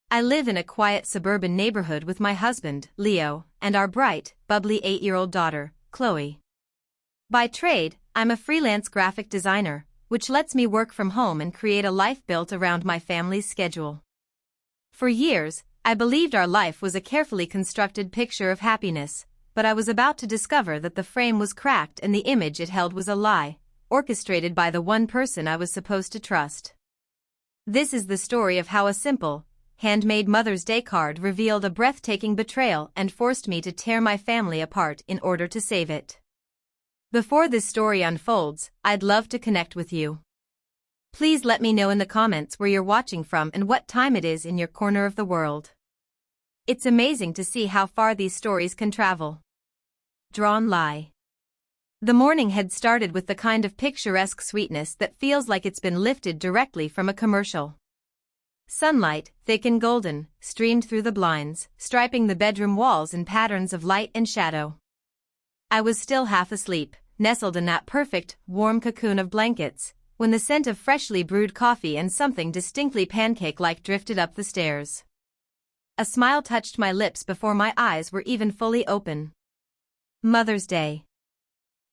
I live in a quiet suburban neighborhood with my husband, Leo, and our bright, bubbly 8-year-old daughter, Chloe. By trade, I'm a freelance graphic designer, which lets me work from home and create a life built around my family's schedule. For years, I believed our life was a carefully constructed picture of happiness, but I was about to discover that the frame was cracked and the image it held was a lie, orchestrated by the one person I was supposed to trust. This is the story of how a simple, handmade Mother's Day card revealed a breathtaking betrayal and forced me to tear my family apart in order to save it. Before this story unfolds, I'd love to connect with you. Please let me know in the comments where you're watching from and what time it is in your corner of the world. It's amazing to see how far these stories can travel. Drawn lie. The morning had started with the kind of picturesque sweetness that feels like it's been lifted directly from a commercial. Sunlight, thick and golden, streamed through the blinds, striping the bedroom walls in patterns of light and shadow. I was still half asleep, nestled in that perfect, warm cocoon of blankets, when the scent of freshly brewed coffee and something distinctly pancake-like drifted up the stairs. A smile touched my lips before my eyes were even fully open. Mother's Day.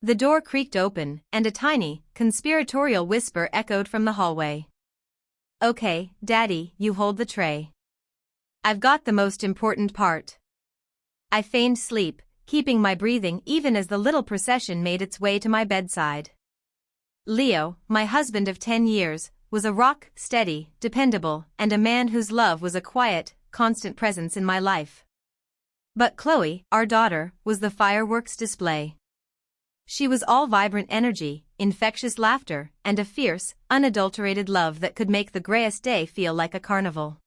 The door creaked open, and a tiny, conspiratorial whisper echoed from the hallway. "Okay, Daddy, you hold the tray. I've got the most important part." I feigned sleep, keeping my breathing even as the little procession made its way to my bedside. Leo, my husband of 10 years, was a rock, steady, dependable, and a man whose love was a quiet, constant presence in my life. But Chloe, our daughter, was the fireworks display. She was all vibrant energy, infectious laughter, and a fierce, unadulterated love that could make the grayest day feel like a carnival.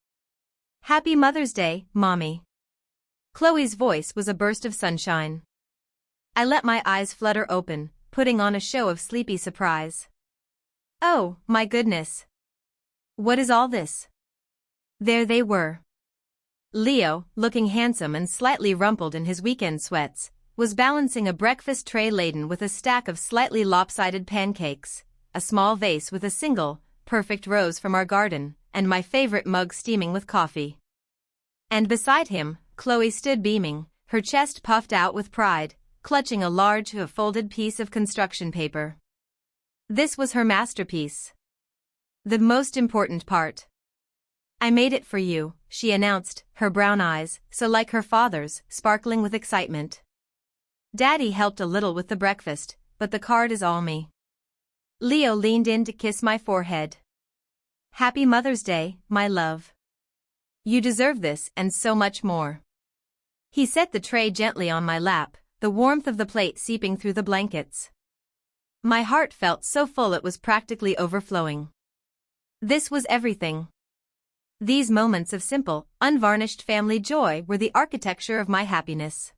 "Happy Mother's Day, Mommy." Chloe's voice was a burst of sunshine. I let my eyes flutter open, putting on a show of sleepy surprise. "Oh, my goodness. What is all this?" There they were. Leo, looking handsome and slightly rumpled in his weekend sweats, was balancing a breakfast tray laden with a stack of slightly lopsided pancakes, a small vase with a single, perfect rose from our garden, and my favorite mug steaming with coffee. And beside him, Chloe stood beaming, her chest puffed out with pride, clutching a large, folded piece of construction paper. This was her masterpiece. The most important part. "I made it for you," she announced, her brown eyes, so like her father's, sparkling with excitement. "Daddy helped a little with the breakfast, but the card is all me." Leo leaned in to kiss my forehead. "Happy Mother's Day, my love. You deserve this and so much more." He set the tray gently on my lap, the warmth of the plate seeping through the blankets. My heart felt so full it was practically overflowing. This was everything. These moments of simple, unvarnished family joy were the architecture of my happiness.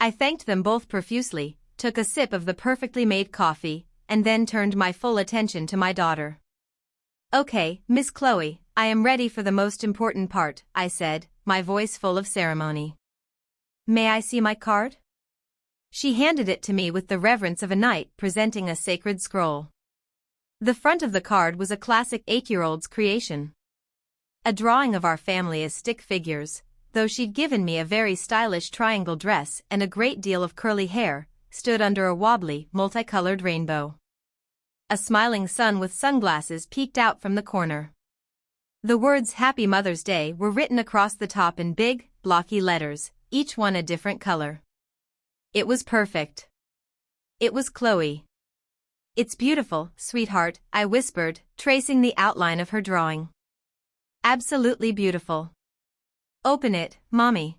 I thanked them both profusely, took a sip of the perfectly made coffee, and then turned my full attention to my daughter. "Okay, Miss Chloe, I am ready for the most important part," I said, my voice full of ceremony. "May I see my card?" She handed it to me with the reverence of a knight presenting a sacred scroll. The front of the card was a classic 8-year-old's creation. A drawing of our family as stick figures, though she'd given me a very stylish triangle dress and a great deal of curly hair, stood under a wobbly, multicolored rainbow. A smiling sun with sunglasses peeked out from the corner. The words "Happy Mother's Day" were written across the top in big, blocky letters, each one a different color. It was perfect. It was Chloe. "It's beautiful, sweetheart," I whispered, tracing the outline of her drawing. "Absolutely beautiful." "Open it, Mommy.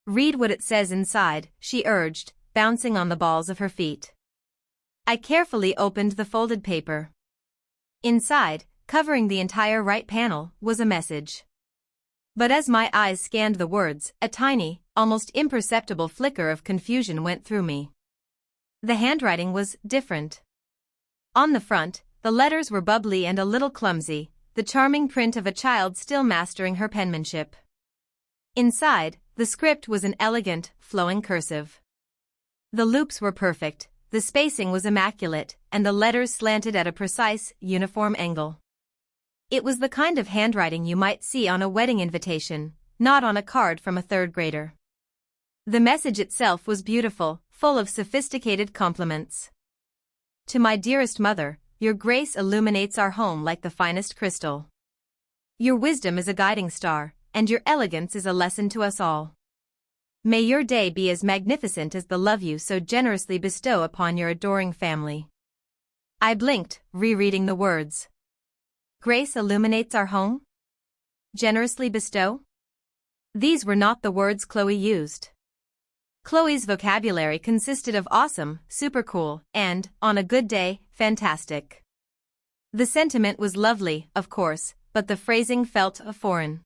Read what it says inside," she urged, bouncing on the balls of her feet. I carefully opened the folded paper. Inside, covering the entire right panel, was a message. But as my eyes scanned the words, a tiny, almost imperceptible flicker of confusion went through me. The handwriting was different. On the front, the letters were bubbly and a little clumsy, the charming print of a child still mastering her penmanship. Inside, the script was an elegant, flowing cursive. The loops were perfect, the spacing was immaculate, and the letters slanted at a precise, uniform angle. It was the kind of handwriting you might see on a wedding invitation, not on a card from a third grader. The message itself was beautiful, full of sophisticated compliments. To my dearest mother, your grace illuminates our home like the finest crystal. Your wisdom is a guiding star, and your elegance is a lesson to us all. May your day be as magnificent as the love you so generously bestow upon your adoring family. I blinked, rereading the words. Grace illuminates our home? Generously bestow? These were not the words Chloe used. Chloe's vocabulary consisted of awesome, super cool, and, on a good day, fantastic. The sentiment was lovely, of course, but the phrasing felt foreign.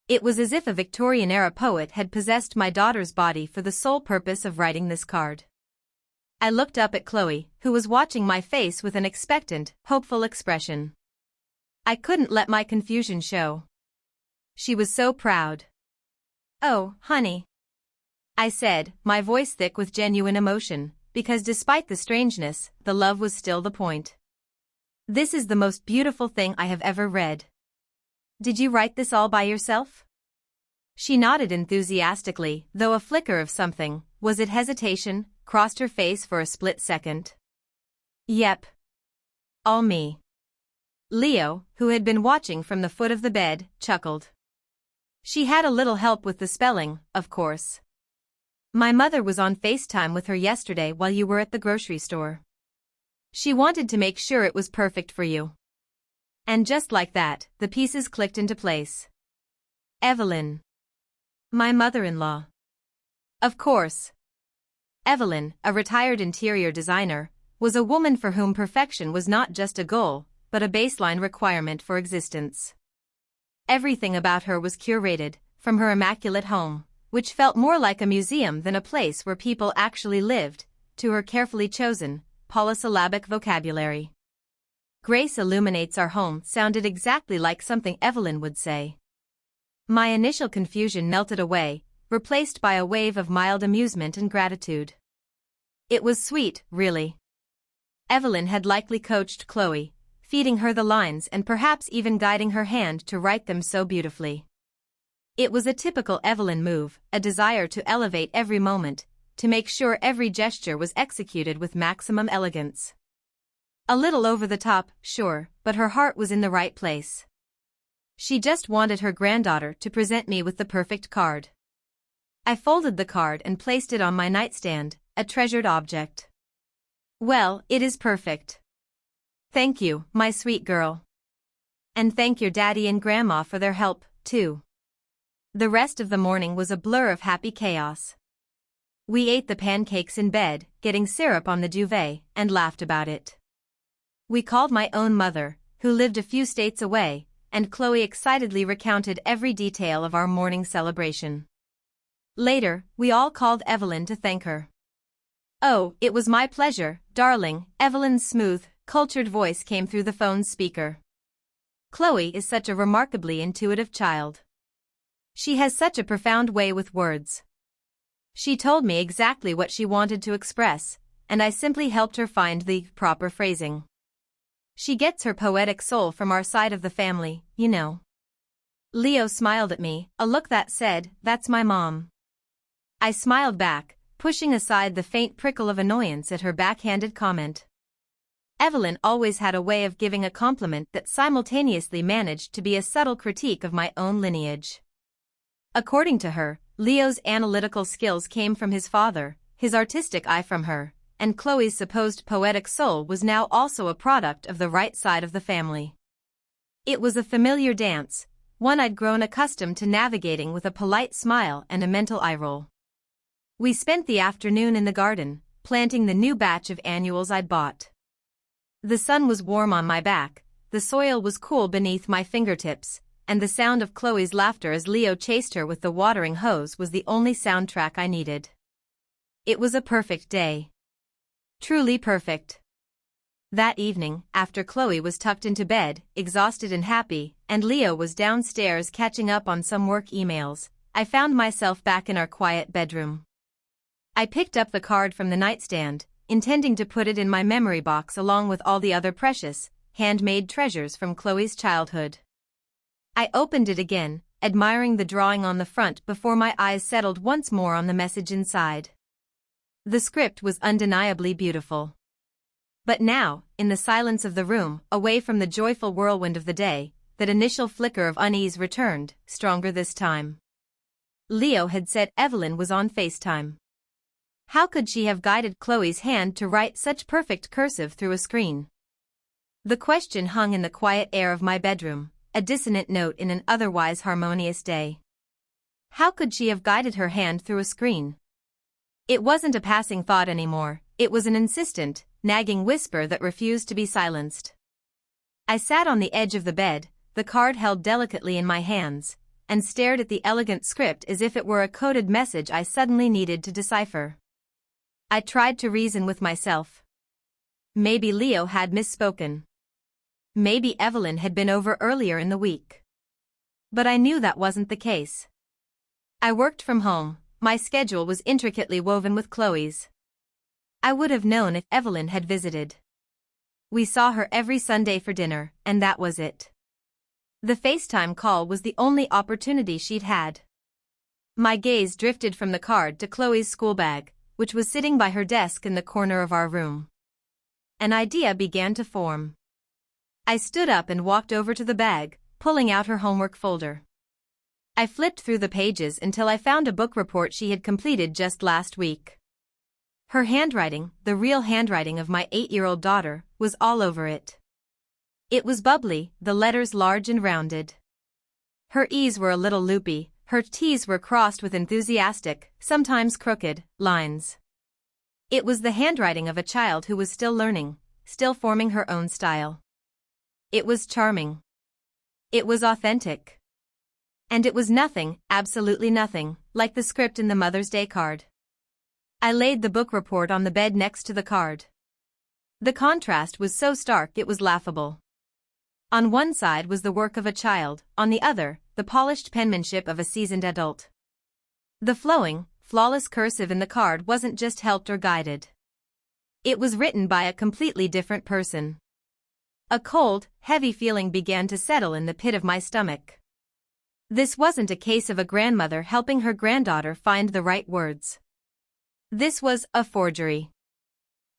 It was as if a Victorian-era poet had possessed my daughter's body for the sole purpose of writing this card. I looked up at Chloe, who was watching my face with an expectant, hopeful expression. I couldn't let my confusion show. She was so proud. "Oh, honey," I said, my voice thick with genuine emotion, because despite the strangeness, the love was still the point. "This is the most beautiful thing I have ever read. Did you write this all by yourself?" She nodded enthusiastically, though a flicker of something, was it hesitation, crossed her face for a split second. "Yep. All me." Leo, who had been watching from the foot of the bed, chuckled. "She had a little help with the spelling, of course. My mother was on FaceTime with her yesterday while you were at the grocery store. She wanted to make sure it was perfect for you." And just like that, the pieces clicked into place. Evelyn. My mother-in-law. Of course. Evelyn, a retired interior designer, was a woman for whom perfection was not just a goal, but a baseline requirement for existence. Everything about her was curated, from her immaculate home, which felt more like a museum than a place where people actually lived, to her carefully chosen, polysyllabic vocabulary. Grace illuminates our home sounded exactly like something Evelyn would say. My initial confusion melted away, replaced by a wave of mild amusement and gratitude. It was sweet, really. Evelyn had likely coached Chloe, feeding her the lines and perhaps even guiding her hand to write them so beautifully. It was a typical Evelyn move, a desire to elevate every moment, to make sure every gesture was executed with maximum elegance. A little over the top, sure, but her heart was in the right place. She just wanted her granddaughter to present me with the perfect card. I folded the card and placed it on my nightstand, a treasured object. "Well, it is perfect. Thank you, my sweet girl. And thank your daddy and grandma for their help, too." The rest of the morning was a blur of happy chaos. We ate the pancakes in bed, getting syrup on the duvet, and laughed about it. We called my own mother, who lived a few states away, and Chloe excitedly recounted every detail of our morning celebration. Later, we all called Evelyn to thank her. "Oh, it was my pleasure, darling," Evelyn's smooth, cultured voice came through the phone's speaker. "Chloe is such a remarkably intuitive child. She has such a profound way with words. She told me exactly what she wanted to express, and I simply helped her find the proper phrasing. She gets her poetic soul from our side of the family, you know." Leo smiled at me, a look that said, "That's my mom." I smiled back, pushing aside the faint prickle of annoyance at her backhanded comment. Evelyn always had a way of giving a compliment that simultaneously managed to be a subtle critique of my own lineage. According to her, Leo's analytical skills came from his father, his artistic eye from her, and Chloe's supposed poetic soul was now also a product of the right side of the family. It was a familiar dance, one I'd grown accustomed to navigating with a polite smile and a mental eye roll. We spent the afternoon in the garden, planting the new batch of annuals I'd bought. The sun was warm on my back, the soil was cool beneath my fingertips, and the sound of Chloe's laughter as Leo chased her with the watering hose was the only soundtrack I needed. It was a perfect day. Truly perfect. That evening, after Chloe was tucked into bed, exhausted and happy, and Leo was downstairs catching up on some work emails, I found myself back in our quiet bedroom. I picked up the card from the nightstand, intending to put it in my memory box along with all the other precious, handmade treasures from Chloe's childhood. I opened it again, admiring the drawing on the front before my eyes settled once more on the message inside. The script was undeniably beautiful. But now, in the silence of the room, away from the joyful whirlwind of the day, that initial flicker of unease returned, stronger this time. Leo had said Evelyn was on FaceTime. How could she have guided Chloe's hand to write such perfect cursive through a screen? The question hung in the quiet air of my bedroom, a dissonant note in an otherwise harmonious day. How could she have guided her hand through a screen? It wasn't a passing thought anymore, it was an insistent, nagging whisper that refused to be silenced. I sat on the edge of the bed, the card held delicately in my hands, and stared at the elegant script as if it were a coded message I suddenly needed to decipher. I tried to reason with myself. Maybe Leo had misspoken. Maybe Evelyn had been over earlier in the week. But I knew that wasn't the case. I worked from home, my schedule was intricately woven with Chloe's. I would have known if Evelyn had visited. We saw her every Sunday for dinner, and that was it. The FaceTime call was the only opportunity she'd had. My gaze drifted from the card to Chloe's school bag, which was sitting by her desk in the corner of our room. An idea began to form. I stood up and walked over to the bag, pulling out her homework folder. I flipped through the pages until I found a book report she had completed just last week. Her handwriting, the real handwriting of my 8-year-old daughter, was all over it. It was bubbly, the letters large and rounded. Her E's were a little loopy, her T's were crossed with enthusiastic, sometimes crooked, lines. It was the handwriting of a child who was still learning, still forming her own style. It was charming. It was authentic. And it was nothing, absolutely nothing, like the script in the Mother's Day card. I laid the book report on the bed next to the card. The contrast was so stark it was laughable. On one side was the work of a child, on the other, the polished penmanship of a seasoned adult. The flowing, flawless cursive in the card wasn't just helped or guided. It was written by a completely different person. A cold, heavy feeling began to settle in the pit of my stomach. This wasn't a case of a grandmother helping her granddaughter find the right words. This was a forgery.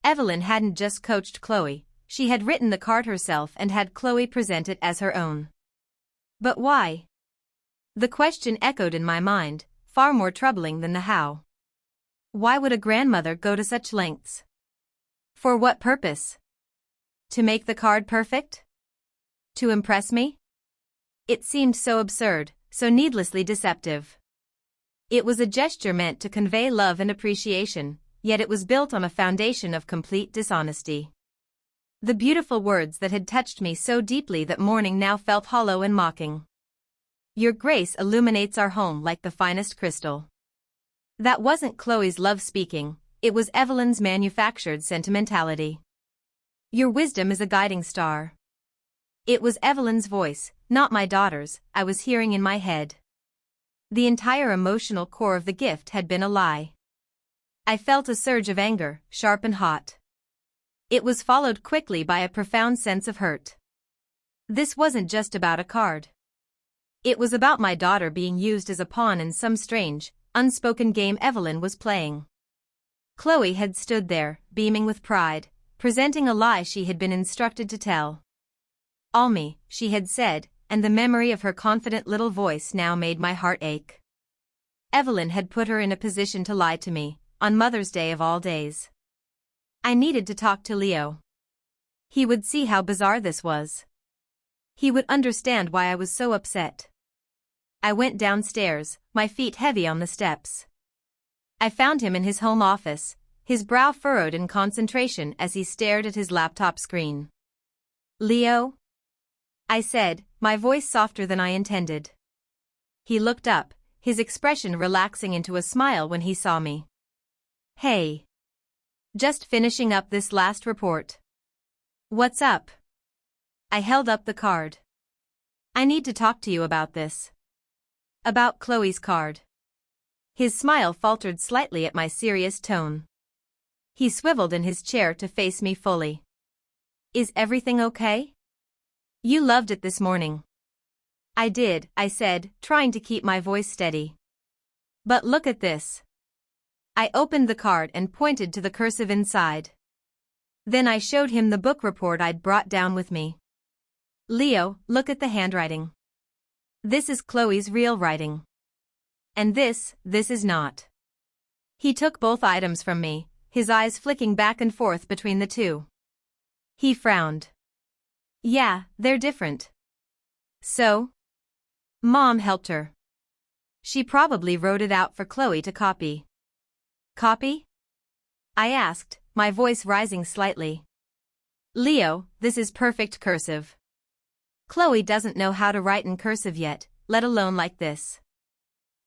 Evelyn hadn't just coached Chloe, she had written the card herself and had Chloe present it as her own. But why? The question echoed in my mind, far more troubling than the how. Why would a grandmother go to such lengths? For what purpose? To make the card perfect? To impress me? It seemed so absurd, so needlessly deceptive. It was a gesture meant to convey love and appreciation, yet it was built on a foundation of complete dishonesty. The beautiful words that had touched me so deeply that morning now felt hollow and mocking. Your grace illuminates our home like the finest crystal. That wasn't Chloe's love speaking, it was Evelyn's manufactured sentimentality. Your wisdom is a guiding star. It was Evelyn's voice, not my daughter's, I was hearing in my head. The entire emotional core of the gift had been a lie. I felt a surge of anger, sharp and hot. It was followed quickly by a profound sense of hurt. This wasn't just about a card. It was about my daughter being used as a pawn in some strange, unspoken game Evelyn was playing. Chloe had stood there, beaming with pride, presenting a lie she had been instructed to tell. All me, she had said, and the memory of her confident little voice now made my heart ache. Evelyn had put her in a position to lie to me, on Mother's Day of all days. I needed to talk to Leo. He would see how bizarre this was. He would understand why I was so upset. I went downstairs, my feet heavy on the steps. I found him in his home office, his brow furrowed in concentration as he stared at his laptop screen. Leo? I said, my voice softer than I intended. He looked up, his expression relaxing into a smile when he saw me. Hey. Just finishing up this last report. What's up? I held up the card. I need to talk to you about this. About Chloe's card. His smile faltered slightly at my serious tone. He swiveled in his chair to face me fully. Is everything okay? You loved it this morning. I did, I said, trying to keep my voice steady. But look at this. I opened the card and pointed to the cursive inside. Then I showed him the book report I'd brought down with me. Leo, look at the handwriting. This is Chloe's real writing. And this is not. He took both items from me, his eyes flicking back and forth between the two. He frowned. Yeah, they're different. So? Mom helped her. She probably wrote it out for Chloe to copy. Copy? I asked, my voice rising slightly. Leo, this is perfect cursive. Chloe doesn't know how to write in cursive yet, let alone like this.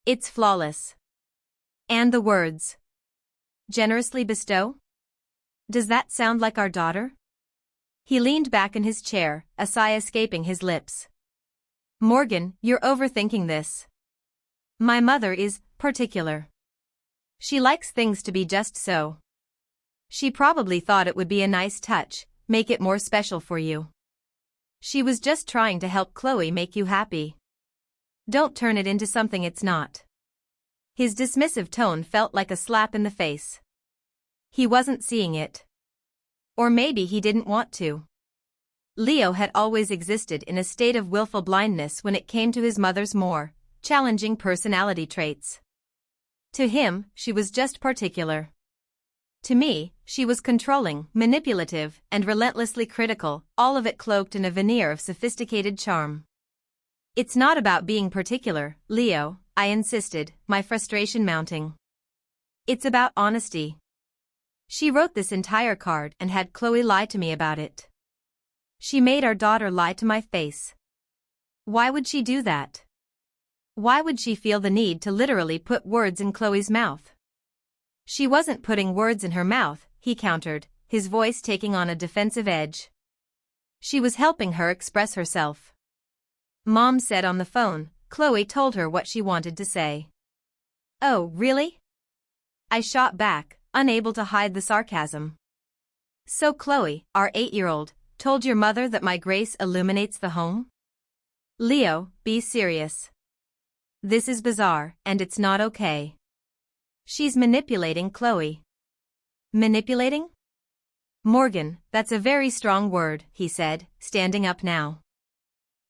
It's flawless. And the words. Generously bestow? Does that sound like our daughter? He leaned back in his chair, a sigh escaping his lips. Morgan, you're overthinking this. My mother is particular. She likes things to be just so. She probably thought it would be a nice touch, make it more special for you. She was just trying to help Chloe make you happy. Don't turn it into something it's not. His dismissive tone felt like a slap in the face. He wasn't seeing it. Or maybe he didn't want to. Leo had always existed in a state of willful blindness when it came to his mother's more challenging personality traits. To him, she was just particular. To me, she was controlling, manipulative, and relentlessly critical, all of it cloaked in a veneer of sophisticated charm. It's not about being particular, Leo, I insisted, my frustration mounting. It's about honesty. She wrote this entire card and had Chloe lie to me about it. She made our daughter lie to my face. Why would she do that? Why would she feel the need to literally put words in Chloe's mouth? She wasn't putting words in her mouth, he countered, his voice taking on a defensive edge. She was helping her express herself. Mom said on the phone, Chloe told her what she wanted to say. Oh, really? I shot back, unable to hide the sarcasm. So Chloe, our 8-year-old, told your mother that my grace illuminates the home? Leo, be serious. This is bizarre, and it's not okay. She's manipulating Chloe. Manipulating? Morgan, that's a very strong word, he said, standing up now.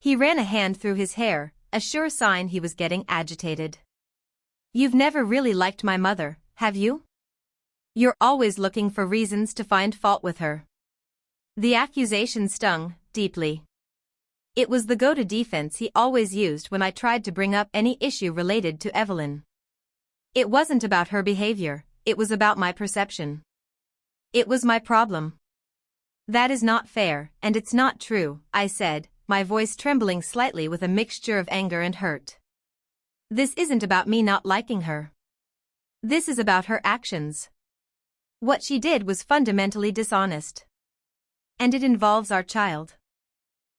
He ran a hand through his hair, a sure sign he was getting agitated. You've never really liked my mother, have you? You're always looking for reasons to find fault with her. The accusation stung deeply. It was the go-to defense he always used when I tried to bring up any issue related to Evelyn. It wasn't about her behavior, it was about my perception. It was my problem. That is not fair, and it's not true, I said, my voice trembling slightly with a mixture of anger and hurt. This isn't about me not liking her. This is about her actions. What she did was fundamentally dishonest. And it involves our child.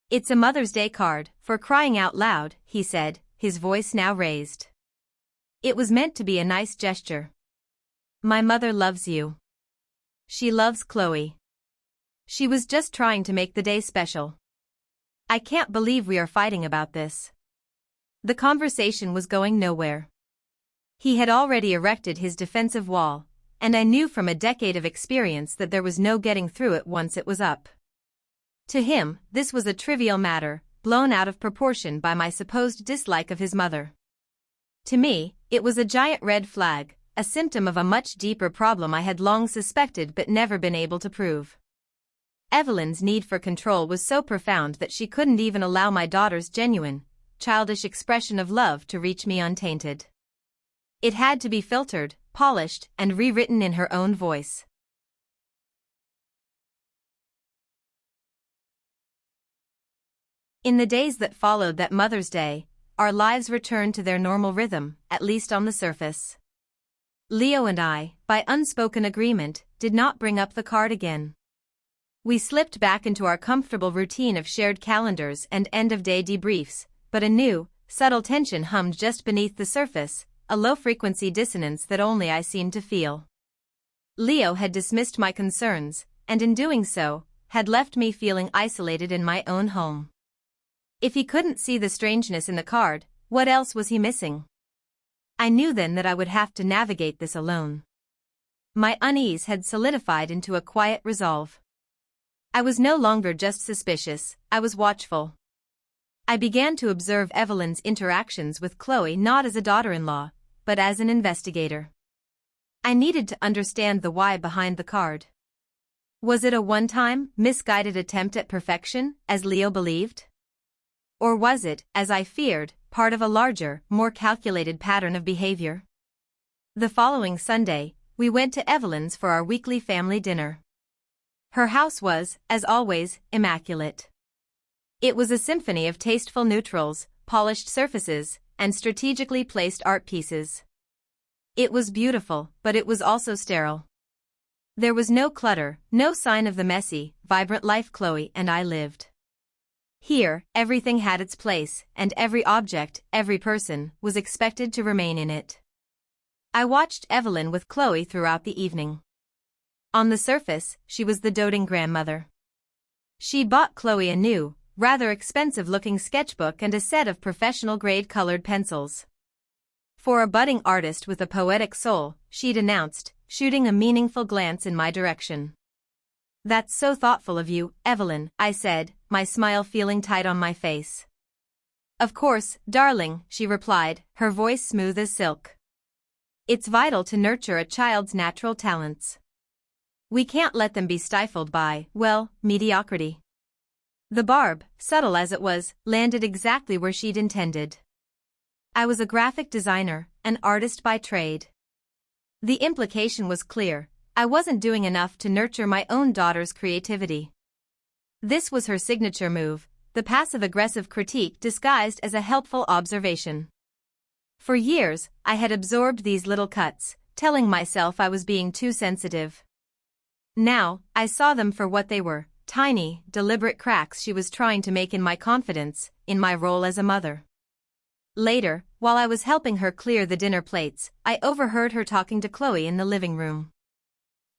It's a Mother's Day card, for crying out loud, he said, his voice now raised. It was meant to be a nice gesture. My mother loves you. She loves Chloe. She was just trying to make the day special. I can't believe we are fighting about this. The conversation was going nowhere. He had already erected his defensive wall, and I knew from a decade of experience that there was no getting through it once it was up. To him, this was a trivial matter, blown out of proportion by my supposed dislike of his mother. To me, it was a giant red flag, a symptom of a much deeper problem I had long suspected but never been able to prove. Evelyn's need for control was so profound that she couldn't even allow my daughter's genuine, childish expression of love to reach me untainted. It had to be filtered, polished, and rewritten in her own voice. In the days that followed that Mother's Day, our lives returned to their normal rhythm, at least on the surface. Leo and I, by unspoken agreement, did not bring up the card again. We slipped back into our comfortable routine of shared calendars and end-of-day debriefs, but a new, subtle tension hummed just beneath the surface, a low-frequency dissonance that only I seemed to feel. Leo had dismissed my concerns, and in doing so, had left me feeling isolated in my own home. If he couldn't see the strangeness in the card, what else was he missing? I knew then that I would have to navigate this alone. My unease had solidified into a quiet resolve. I was no longer just suspicious, I was watchful. I began to observe Evelyn's interactions with Chloe not as a daughter-in-law, but as an investigator. I needed to understand the why behind the card. Was it a one-time, misguided attempt at perfection, as Leo believed? Or was it, as I feared, part of a larger, more calculated pattern of behavior? The following Sunday, we went to Evelyn's for our weekly family dinner. Her house was, as always, immaculate. It was a symphony of tasteful neutrals, polished surfaces, and strategically placed art pieces. It was beautiful, but it was also sterile. There was no clutter, no sign of the messy, vibrant life Chloe and I lived. Here, everything had its place, and every object, every person, was expected to remain in it. I watched Evelyn with Chloe throughout the evening. On the surface, she was the doting grandmother. She bought Chloe a new, rather expensive-looking sketchbook and a set of professional-grade colored pencils. For a budding artist with a poetic soul, she'd announced, shooting a meaningful glance in my direction. "That's so thoughtful of you, Evelyn," I said, my smile feeling tight on my face. "Of course, darling," she replied, her voice smooth as silk. "It's vital to nurture a child's natural talents. We can't let them be stifled by, well, mediocrity." The barb, subtle as it was, landed exactly where she'd intended. I was a graphic designer, an artist by trade. The implication was clear: I wasn't doing enough to nurture my own daughter's creativity. This was her signature move, the passive-aggressive critique disguised as a helpful observation. For years, I had absorbed these little cuts, telling myself I was being too sensitive. Now, I saw them for what they were: tiny, deliberate cracks she was trying to make in my confidence, in my role as a mother. Later, while I was helping her clear the dinner plates, I overheard her talking to Chloe in the living room.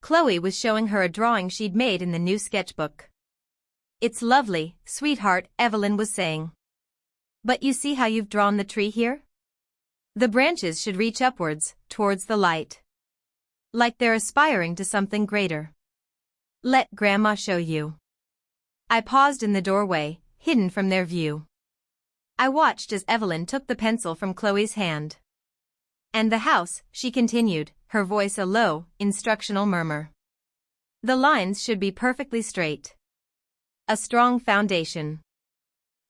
Chloe was showing her a drawing she'd made in the new sketchbook. "It's lovely, sweetheart," Evelyn was saying. "But you see how you've drawn the tree here? The branches should reach upwards, towards the light. Like they're aspiring to something greater. Let Grandma show you." I paused in the doorway, hidden from their view. I watched as Evelyn took the pencil from Chloe's hand. "And the house," she continued, her voice a low, instructional murmur. "The lines should be perfectly straight. A strong foundation.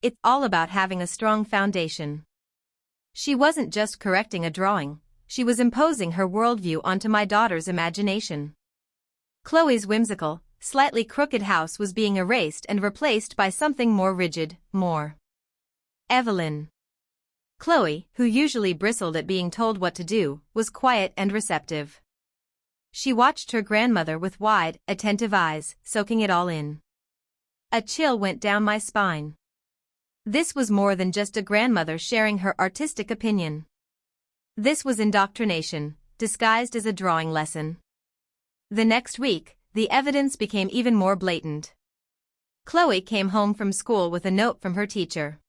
It's all about having a strong foundation." She wasn't just correcting a drawing, she was imposing her worldview onto my daughter's imagination. Chloe's whimsical, slightly crooked house was being erased and replaced by something more rigid, more Evelyn. Chloe, who usually bristled at being told what to do, was quiet and receptive. She watched her grandmother with wide, attentive eyes, soaking it all in. A chill went down my spine. This was more than just a grandmother sharing her artistic opinion. This was indoctrination, disguised as a drawing lesson. The next week, the evidence became even more blatant. Chloe came home from school with a note from her teacher.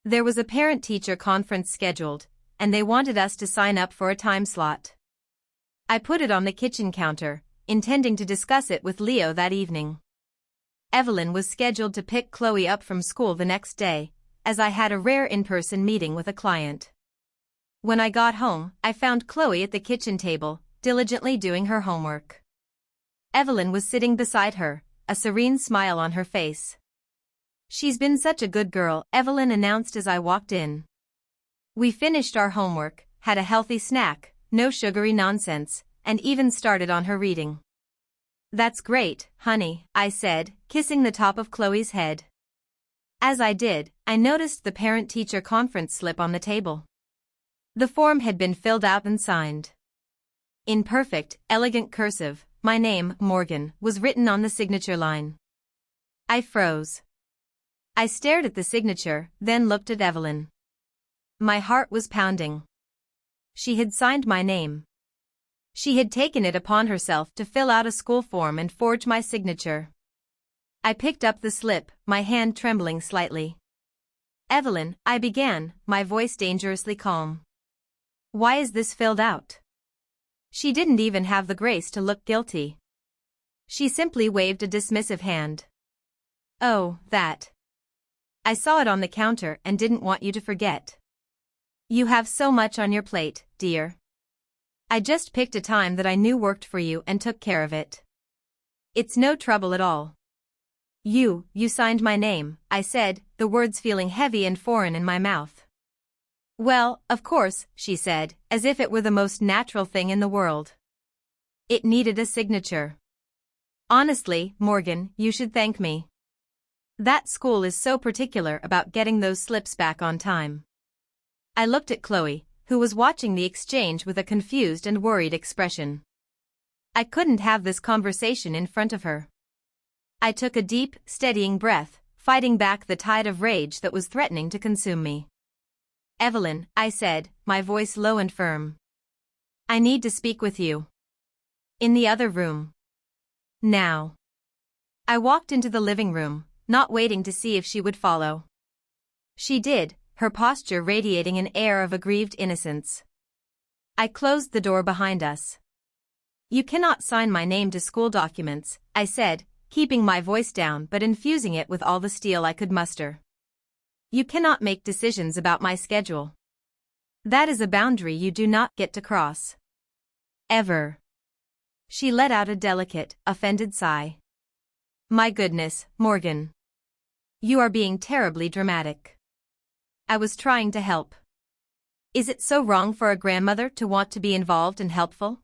There was a parent-teacher conference scheduled, and they wanted us to sign up for a time slot. I put it on the kitchen counter, intending to discuss it with Leo that evening. Evelyn was scheduled to pick Chloe up from school the next day, as I had a rare in-person meeting with a client. When I got home, I found Chloe at the kitchen table, diligently doing her homework. Evelyn was sitting beside her, a serene smile on her face. "She's been such a good girl," Evelyn announced as I walked in. We finished our homework, had a healthy snack, no sugary nonsense, and even started on her reading. "That's great, honey," I said, kissing the top of Chloe's head. As I did, I noticed the parent-teacher conference slip on the table. The form had been filled out and signed. In perfect, elegant cursive, my name, Morgan, was written on the signature line. I froze. I stared at the signature, then looked at Evelyn. My heart was pounding. She had signed my name. She had taken it upon herself to fill out a school form and forge my signature. I picked up the slip, my hand trembling slightly. Evelyn, I began, my voice dangerously calm. Why is this filled out? She didn't even have the grace to look guilty. She simply waved a dismissive hand. Oh, that. I saw it on the counter and didn't want you to forget. You have so much on your plate, dear. I just picked a time that I knew worked for you and took care of it. It's no trouble at all. You signed my name, I said, the words feeling heavy and foreign in my mouth. Well, of course, she said, as if it were the most natural thing in the world. It needed a signature. Honestly, Morgan, you should thank me. That school is so particular about getting those slips back on time. I looked at Chloe, who was watching the exchange with a confused and worried expression. I couldn't have this conversation in front of her. I took a deep, steadying breath, fighting back the tide of rage that was threatening to consume me. Evelyn, I said, my voice low and firm. I need to speak with you. In the other room. Now. I walked into the living room, not waiting to see if she would follow. She did, her posture radiating an air of aggrieved innocence. I closed the door behind us. You cannot sign my name to school documents, I said, keeping my voice down but infusing it with all the steel I could muster. You cannot make decisions about my schedule. That is a boundary you do not get to cross. Ever. She let out a delicate, offended sigh. My goodness, Morgan. You are being terribly dramatic. I was trying to help. Is it so wrong for a grandmother to want to be involved and helpful?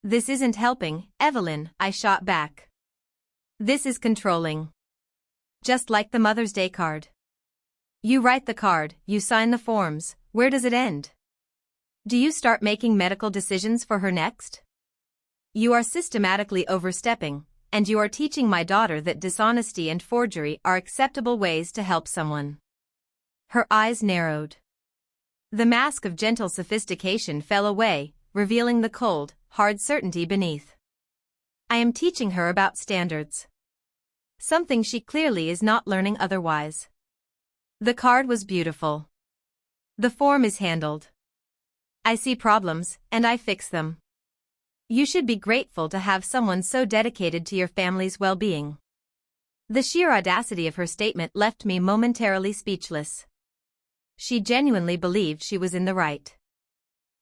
This isn't helping, Evelyn, I shot back. This is controlling. Just like the Mother's Day card. You write the card, you sign the forms, where does it end? Do you start making medical decisions for her next? You are systematically overstepping, and you are teaching my daughter that dishonesty and forgery are acceptable ways to help someone. Her eyes narrowed. The mask of gentle sophistication fell away, revealing the cold, hard certainty beneath. I am teaching her about standards. Something she clearly is not learning otherwise. The card was beautiful. The form is handled. I see problems, and I fix them. You should be grateful to have someone so dedicated to your family's well-being. The sheer audacity of her statement left me momentarily speechless. She genuinely believed she was in the right.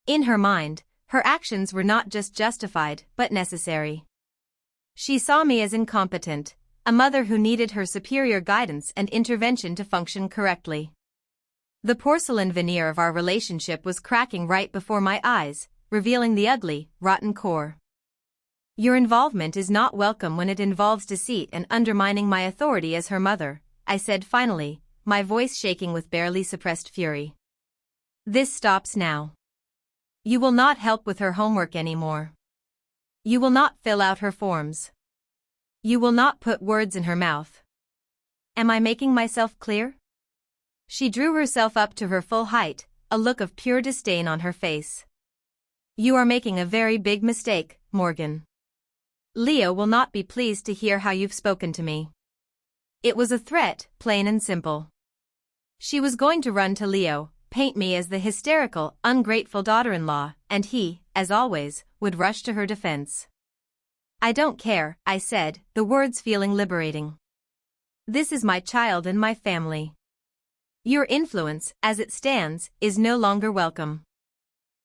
In her mind, her actions were not just justified but necessary. She saw me as incompetent, a mother who needed her superior guidance and intervention to function correctly. The porcelain veneer of our relationship was cracking right before my eyes, revealing the ugly, rotten core. Your involvement is not welcome when it involves deceit and undermining my authority as her mother, I said finally, my voice shaking with barely suppressed fury. This stops now. You will not help with her homework anymore. You will not fill out her forms. You will not put words in her mouth. Am I making myself clear? She drew herself up to her full height, a look of pure disdain on her face. You are making a very big mistake, Morgan. Leo will not be pleased to hear how you've spoken to me. It was a threat, plain and simple. She was going to run to Leo, paint me as the hysterical, ungrateful daughter-in-law, and he, as always, would rush to her defense. I don't care, I said, the words feeling liberating. This is my child and my family. Your influence, as it stands, is no longer welcome.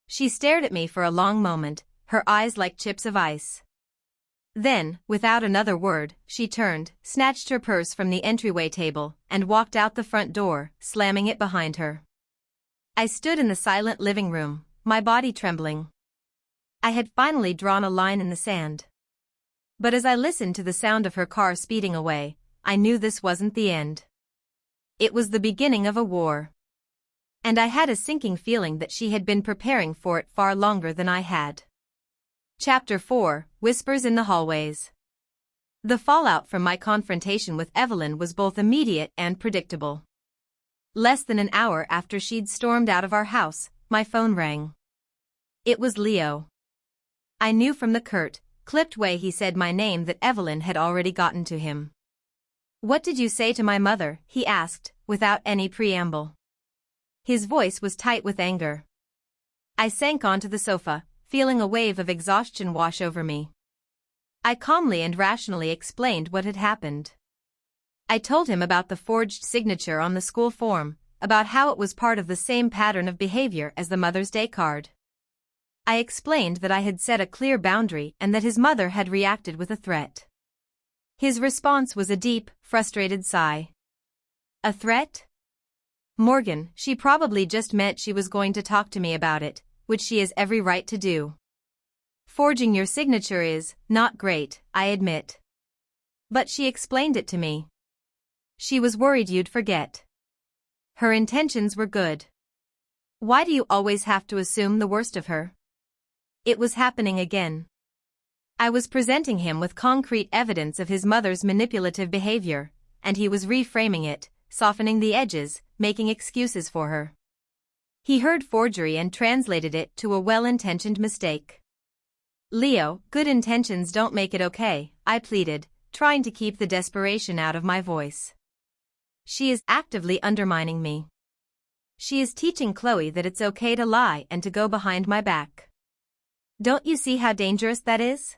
She stared at me for a long moment, her eyes like chips of ice. Then, without another word, she turned, snatched her purse from the entryway table, and walked out the front door, slamming it behind her. I stood in the silent living room, my body trembling. I had finally drawn a line in the sand. But as I listened to the sound of her car speeding away, I knew this wasn't the end. It was the beginning of a war. And I had a sinking feeling that she had been preparing for it far longer than I had. Chapter 4, Whispers in the Hallways. The fallout from my confrontation with Evelyn was both immediate and predictable. Less than an hour after she'd stormed out of our house, my phone rang. It was Leo. I knew from the curt, clipped way he said my name that Evelyn had already gotten to him. What did you say to my mother? He asked, without any preamble. His voice was tight with anger. I sank onto the sofa, feeling a wave of exhaustion wash over me. I calmly and rationally explained what had happened. I told him about the forged signature on the school form, about how it was part of the same pattern of behavior as the Mother's Day card. I explained that I had set a clear boundary and that his mother had reacted with a threat. His response was a deep, frustrated sigh. A threat? Morgan, she probably just meant she was going to talk to me about it, which she has every right to do. Forging your signature is not great, I admit. But she explained it to me. She was worried you'd forget. Her intentions were good. Why do you always have to assume the worst of her? It was happening again. I was presenting him with concrete evidence of his mother's manipulative behavior, and he was reframing it, softening the edges, making excuses for her. He heard forgery and translated it to a well-intentioned mistake. Leo, good intentions don't make it okay, I pleaded, trying to keep the desperation out of my voice. She is actively undermining me. She is teaching Chloe that it's okay to lie and to go behind my back. Don't you see how dangerous that is?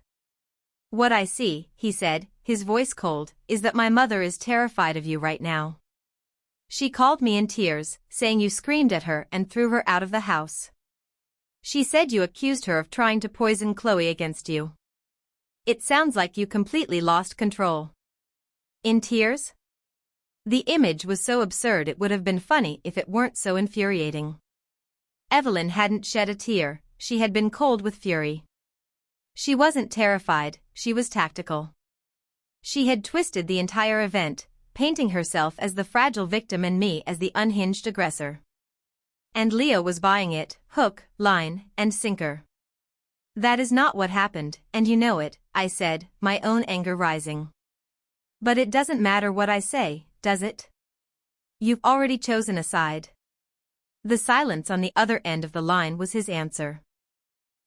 What I see, he said, his voice cold, is that my mother is terrified of you right now. She called me in tears, saying you screamed at her and threw her out of the house. She said you accused her of trying to poison Chloe against you. It sounds like you completely lost control. In tears? The image was so absurd it would have been funny if it weren't so infuriating. Evelyn hadn't shed a tear, she had been cold with fury. She wasn't terrified, she was tactical. She had twisted the entire event, painting herself as the fragile victim and me as the unhinged aggressor. And Leo was buying it, hook, line, and sinker. That is not what happened, and you know it, I said, my own anger rising. But it doesn't matter what I say, does it? You've already chosen a side. The silence on the other end of the line was his answer.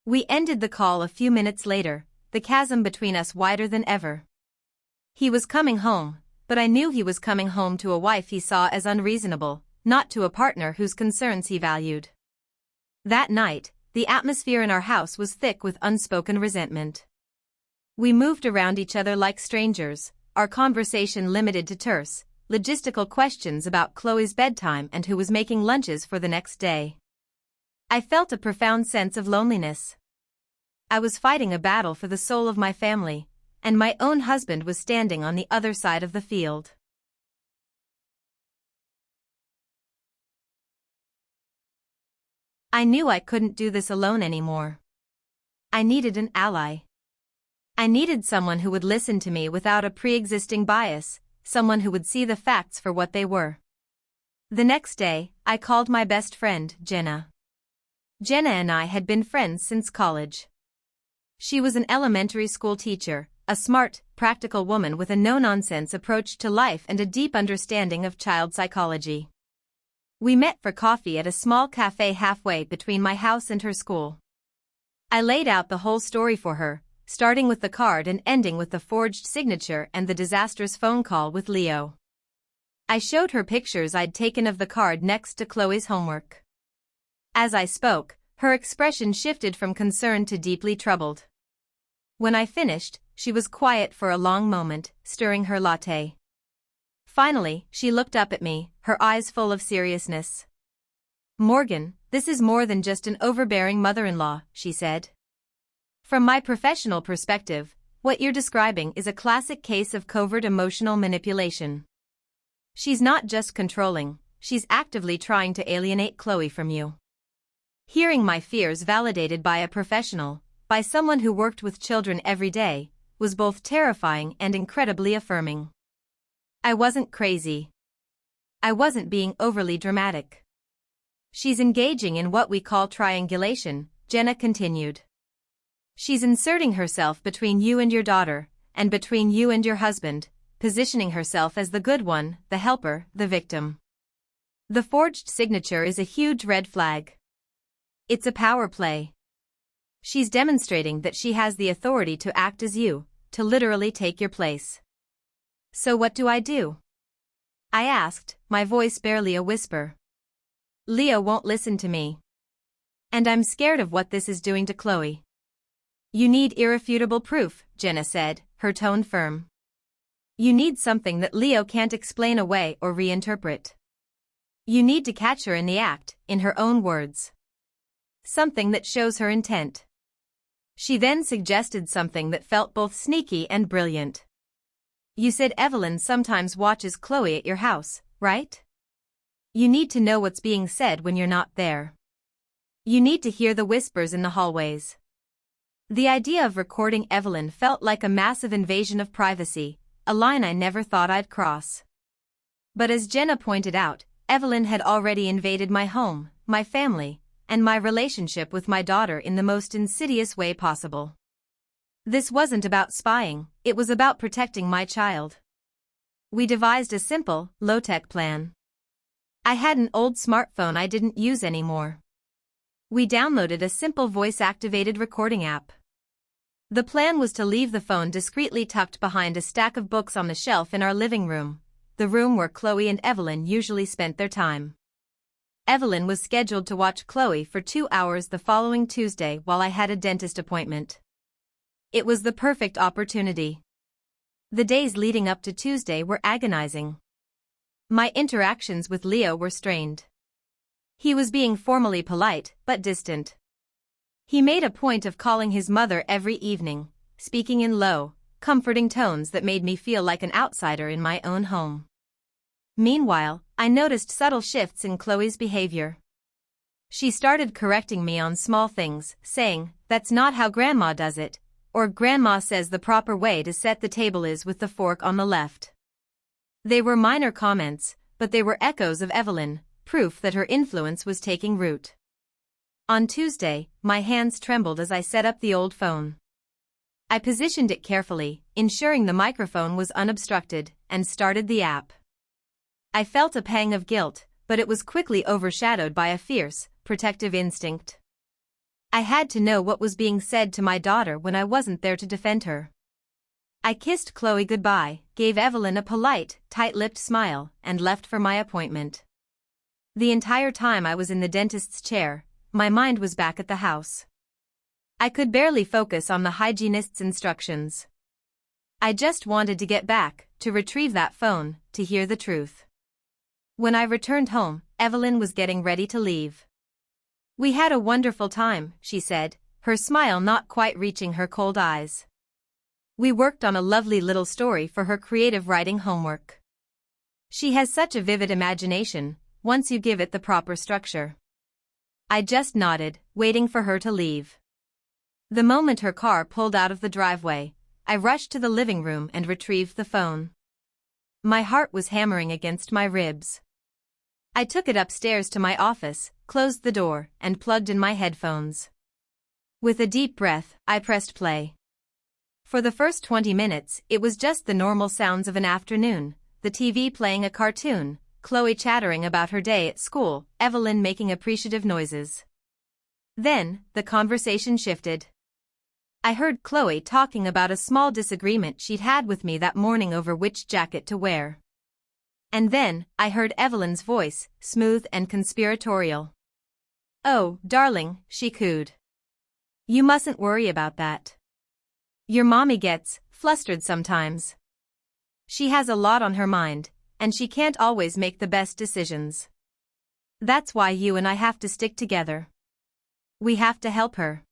We ended the call a few minutes later, the chasm between us wider than ever. He was coming home, but I knew he was coming home to a wife he saw as unreasonable, not to a partner whose concerns he valued. That night, the atmosphere in our house was thick with unspoken resentment. We moved around each other like strangers, our conversation limited to terse, logistical questions about Chloe's bedtime and who was making lunches for the next day. I felt a profound sense of loneliness. I was fighting a battle for the soul of my family, and my own husband was standing on the other side of the field. I knew I couldn't do this alone anymore. I needed an ally. I needed someone who would listen to me without a pre-existing bias, someone who would see the facts for what they were. The next day, I called my best friend, Jenna. Jenna and I had been friends since college. She was an elementary school teacher, a smart, practical woman with a no-nonsense approach to life and a deep understanding of child psychology. We met for coffee at a small cafe halfway between my house and her school. I laid out the whole story for her, starting with the card and ending with the forged signature and the disastrous phone call with Leo. I showed her pictures I'd taken of the card next to Chloe's homework. As I spoke, her expression shifted from concern to deeply troubled. When I finished, she was quiet for a long moment, stirring her latte. Finally, she looked up at me, her eyes full of seriousness. Morgan, this is more than just an overbearing mother-in-law, she said. From my professional perspective, what you're describing is a classic case of covert emotional manipulation. She's not just controlling, she's actively trying to alienate Chloe from you. Hearing my fears validated by a professional, by someone who worked with children every day, was both terrifying and incredibly affirming. I wasn't crazy. I wasn't being overly dramatic. She's engaging in what we call triangulation, Jenna continued. She's inserting herself between you and your daughter, and between you and your husband, positioning herself as the good one, the helper, the victim. The forged signature is a huge red flag. It's a power play. She's demonstrating that she has the authority to act as you, to literally take your place. So what do? I asked, my voice barely a whisper. Leo won't listen to me. And I'm scared of what this is doing to Chloe. You need irrefutable proof, Jenna said, her tone firm. You need something that Leo can't explain away or reinterpret. You need to catch her in the act, in her own words. Something that shows her intent. She then suggested something that felt both sneaky and brilliant. You said Evelyn sometimes watches Chloe at your house, right? You need to know what's being said when you're not there. You need to hear the whispers in the hallways. The idea of recording Evelyn felt like a massive invasion of privacy, a line I never thought I'd cross. But as Jenna pointed out, Evelyn had already invaded my home, my family, and my relationship with my daughter in the most insidious way possible. This wasn't about spying, it was about protecting my child. We devised a simple, low-tech plan. I had an old smartphone I didn't use anymore. We downloaded a simple voice-activated recording app. The plan was to leave the phone discreetly tucked behind a stack of books on the shelf in our living room, the room where Chloe and Evelyn usually spent their time. Evelyn was scheduled to watch Chloe for 2 hours the following Tuesday while I had a dentist appointment. It was the perfect opportunity. The days leading up to Tuesday were agonizing. My interactions with Leo were strained. He was being formally polite, but distant. He made a point of calling his mother every evening, speaking in low, comforting tones that made me feel like an outsider in my own home. Meanwhile, I noticed subtle shifts in Chloe's behavior. She started correcting me on small things, saying, "That's not how Grandma does it," or "Grandma says the proper way to set the table is with the fork on the left." They were minor comments, but they were echoes of Evelyn, proof that her influence was taking root. On Tuesday, my hands trembled as I set up the old phone. I positioned it carefully, ensuring the microphone was unobstructed, and started the app. I felt a pang of guilt, but it was quickly overshadowed by a fierce, protective instinct. I had to know what was being said to my daughter when I wasn't there to defend her. I kissed Chloe goodbye, gave Evelyn a polite, tight-lipped smile, and left for my appointment. The entire time I was in the dentist's chair, my mind was back at the house. I could barely focus on the hygienist's instructions. I just wanted to get back, to retrieve that phone, to hear the truth. When I returned home, Evelyn was getting ready to leave. "We had a wonderful time," she said, her smile not quite reaching her cold eyes. "We worked on a lovely little story for her creative writing homework. She has such a vivid imagination, once you give it the proper structure." I just nodded, waiting for her to leave. The moment her car pulled out of the driveway, I rushed to the living room and retrieved the phone. My heart was hammering against my ribs. I took it upstairs to my office, closed the door, and plugged in my headphones. With a deep breath, I pressed play. For the first 20 minutes, it was just the normal sounds of an afternoon, the TV playing a cartoon, Chloe chattering about her day at school, Evelyn making appreciative noises. Then, the conversation shifted. I heard Chloe talking about a small disagreement she'd had with me that morning over which jacket to wear. And then, I heard Evelyn's voice, smooth and conspiratorial. "Oh, darling," she cooed. "You mustn't worry about that. Your mommy gets flustered sometimes. She has a lot on her mind, and she can't always make the best decisions. That's why you and I have to stick together. We have to help her."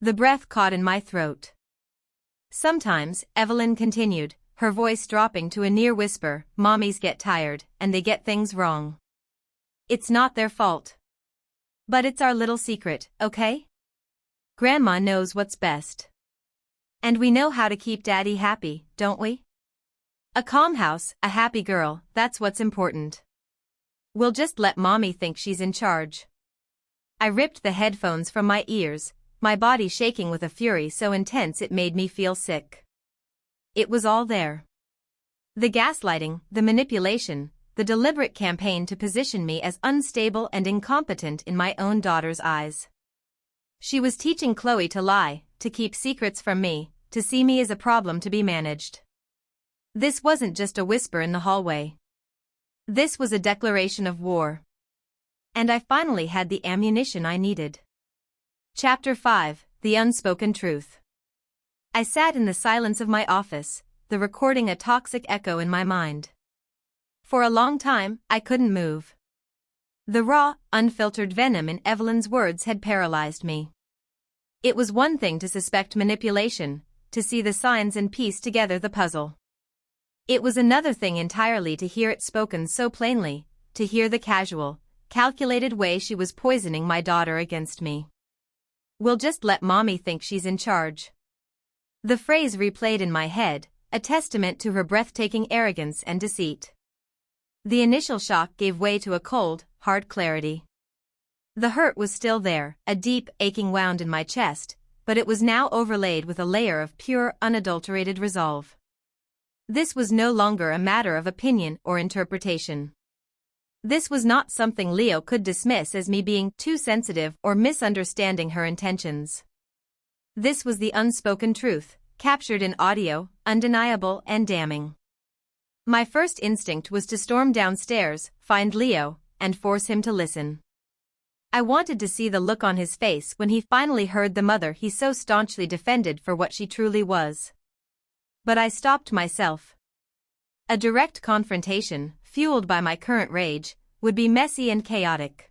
The breath caught in my throat. "Sometimes," Evelyn continued, her voice dropping to a near whisper, "mommies get tired, and they get things wrong. It's not their fault. But it's our little secret, okay? Grandma knows what's best. And we know how to keep Daddy happy, don't we? A calm house, a happy girl, that's what's important. We'll just let Mommy think she's in charge." I ripped the headphones from my ears, my body shaking with a fury so intense it made me feel sick. It was all there. The gaslighting, the manipulation, the deliberate campaign to position me as unstable and incompetent in my own daughter's eyes. She was teaching Chloe to lie, to keep secrets from me, to see me as a problem to be managed. This wasn't just a whisper in the hallway. This was a declaration of war. And I finally had the ammunition I needed. Chapter 5: The Unspoken Truth. I sat in the silence of my office, the recording a toxic echo in my mind. For a long time, I couldn't move. The raw, unfiltered venom in Evelyn's words had paralyzed me. It was one thing to suspect manipulation, to see the signs and piece together the puzzle. It was another thing entirely to hear it spoken so plainly, to hear the casual, calculated way she was poisoning my daughter against me. "We'll just let mommy think she's in charge." The phrase replayed in my head, a testament to her breathtaking arrogance and deceit. The initial shock gave way to a cold, hard clarity. The hurt was still there, a deep, aching wound in my chest, but it was now overlaid with a layer of pure, unadulterated resolve. This was no longer a matter of opinion or interpretation. This was not something Leo could dismiss as me being too sensitive or misunderstanding her intentions. This was the unspoken truth, captured in audio, undeniable and damning. My first instinct was to storm downstairs, find Leo, and force him to listen. I wanted to see the look on his face when he finally heard the mother he so staunchly defended for what she truly was. But I stopped myself. A direct confrontation, fueled by my current rage, would be messy and chaotic.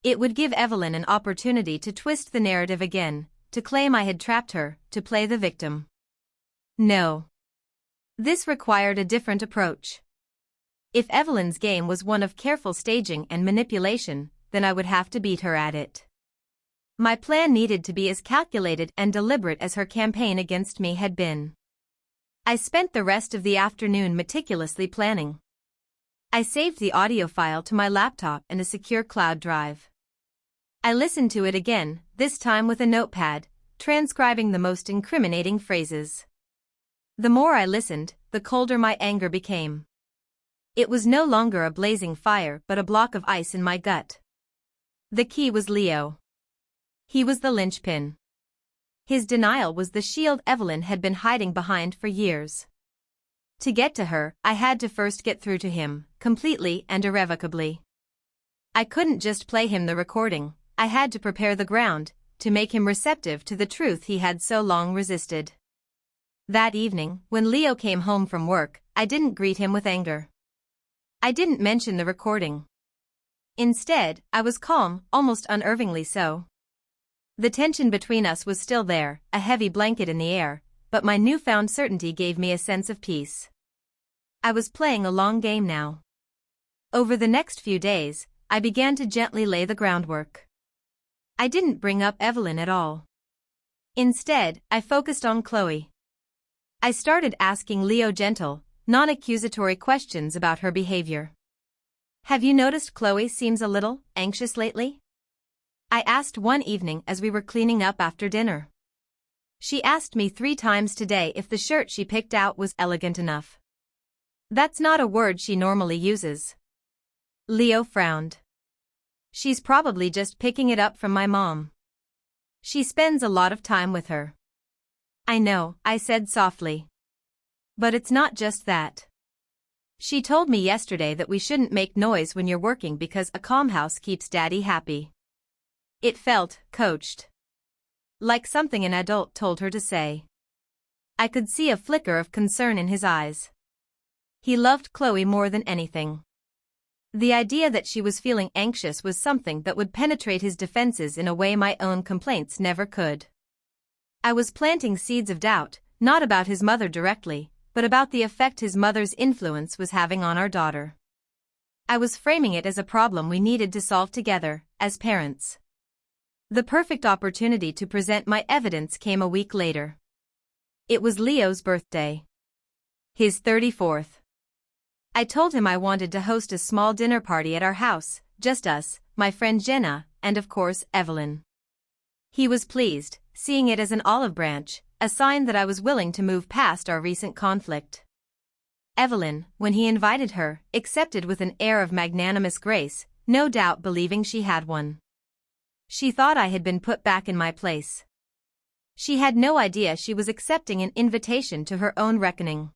It would give Evelyn an opportunity to twist the narrative again, to claim I had trapped her, to play the victim. No. This required a different approach. If Evelyn's game was one of careful staging and manipulation, then I would have to beat her at it. My plan needed to be as calculated and deliberate as her campaign against me had been. I spent the rest of the afternoon meticulously planning. I saved the audio file to my laptop in a secure cloud drive. I listened to it again, this time with a notepad, transcribing the most incriminating phrases. The more I listened, the colder my anger became. It was no longer a blazing fire but a block of ice in my gut. The key was Leo. He was the linchpin. His denial was the shield Evelyn had been hiding behind for years. To get to her, I had to first get through to him, completely and irrevocably. I couldn't just play him the recording, I had to prepare the ground, to make him receptive to the truth he had so long resisted. That evening, when Leo came home from work, I didn't greet him with anger. I didn't mention the recording. Instead, I was calm, almost unnervingly so. The tension between us was still there, a heavy blanket in the air, but my newfound certainty gave me a sense of peace. I was playing a long game now. Over the next few days, I began to gently lay the groundwork. I didn't bring up Evelyn at all. Instead, I focused on Chloe. I started asking Leo gentle, non-accusatory questions about her behavior. "Have you noticed Chloe seems a little anxious lately?" I asked one evening as we were cleaning up after dinner. She asked me 3 times today if the shirt she picked out was elegant enough. That's not a word she normally uses. Leo frowned. She's probably just picking it up from my mom. She spends a lot of time with her. I know, I said softly. But it's not just that. She told me yesterday that we shouldn't make noise when you're working because a calm house keeps Daddy happy. It felt coached. Like something an adult told her to say. I could see a flicker of concern in his eyes. He loved Chloe more than anything. The idea that she was feeling anxious was something that would penetrate his defenses in a way my own complaints never could. I was planting seeds of doubt, not about his mother directly, but about the effect his mother's influence was having on our daughter. I was framing it as a problem we needed to solve together, as parents. The perfect opportunity to present my evidence came a week later. It was Leo's birthday. His 34th. I told him I wanted to host a small dinner party at our house, just us, my friend Jenna, and of course, Evelyn. He was pleased, seeing it as an olive branch, a sign that I was willing to move past our recent conflict. Evelyn, when he invited her, accepted with an air of magnanimous grace, no doubt believing she had one. She thought I had been put back in my place. She had no idea she was accepting an invitation to her own reckoning.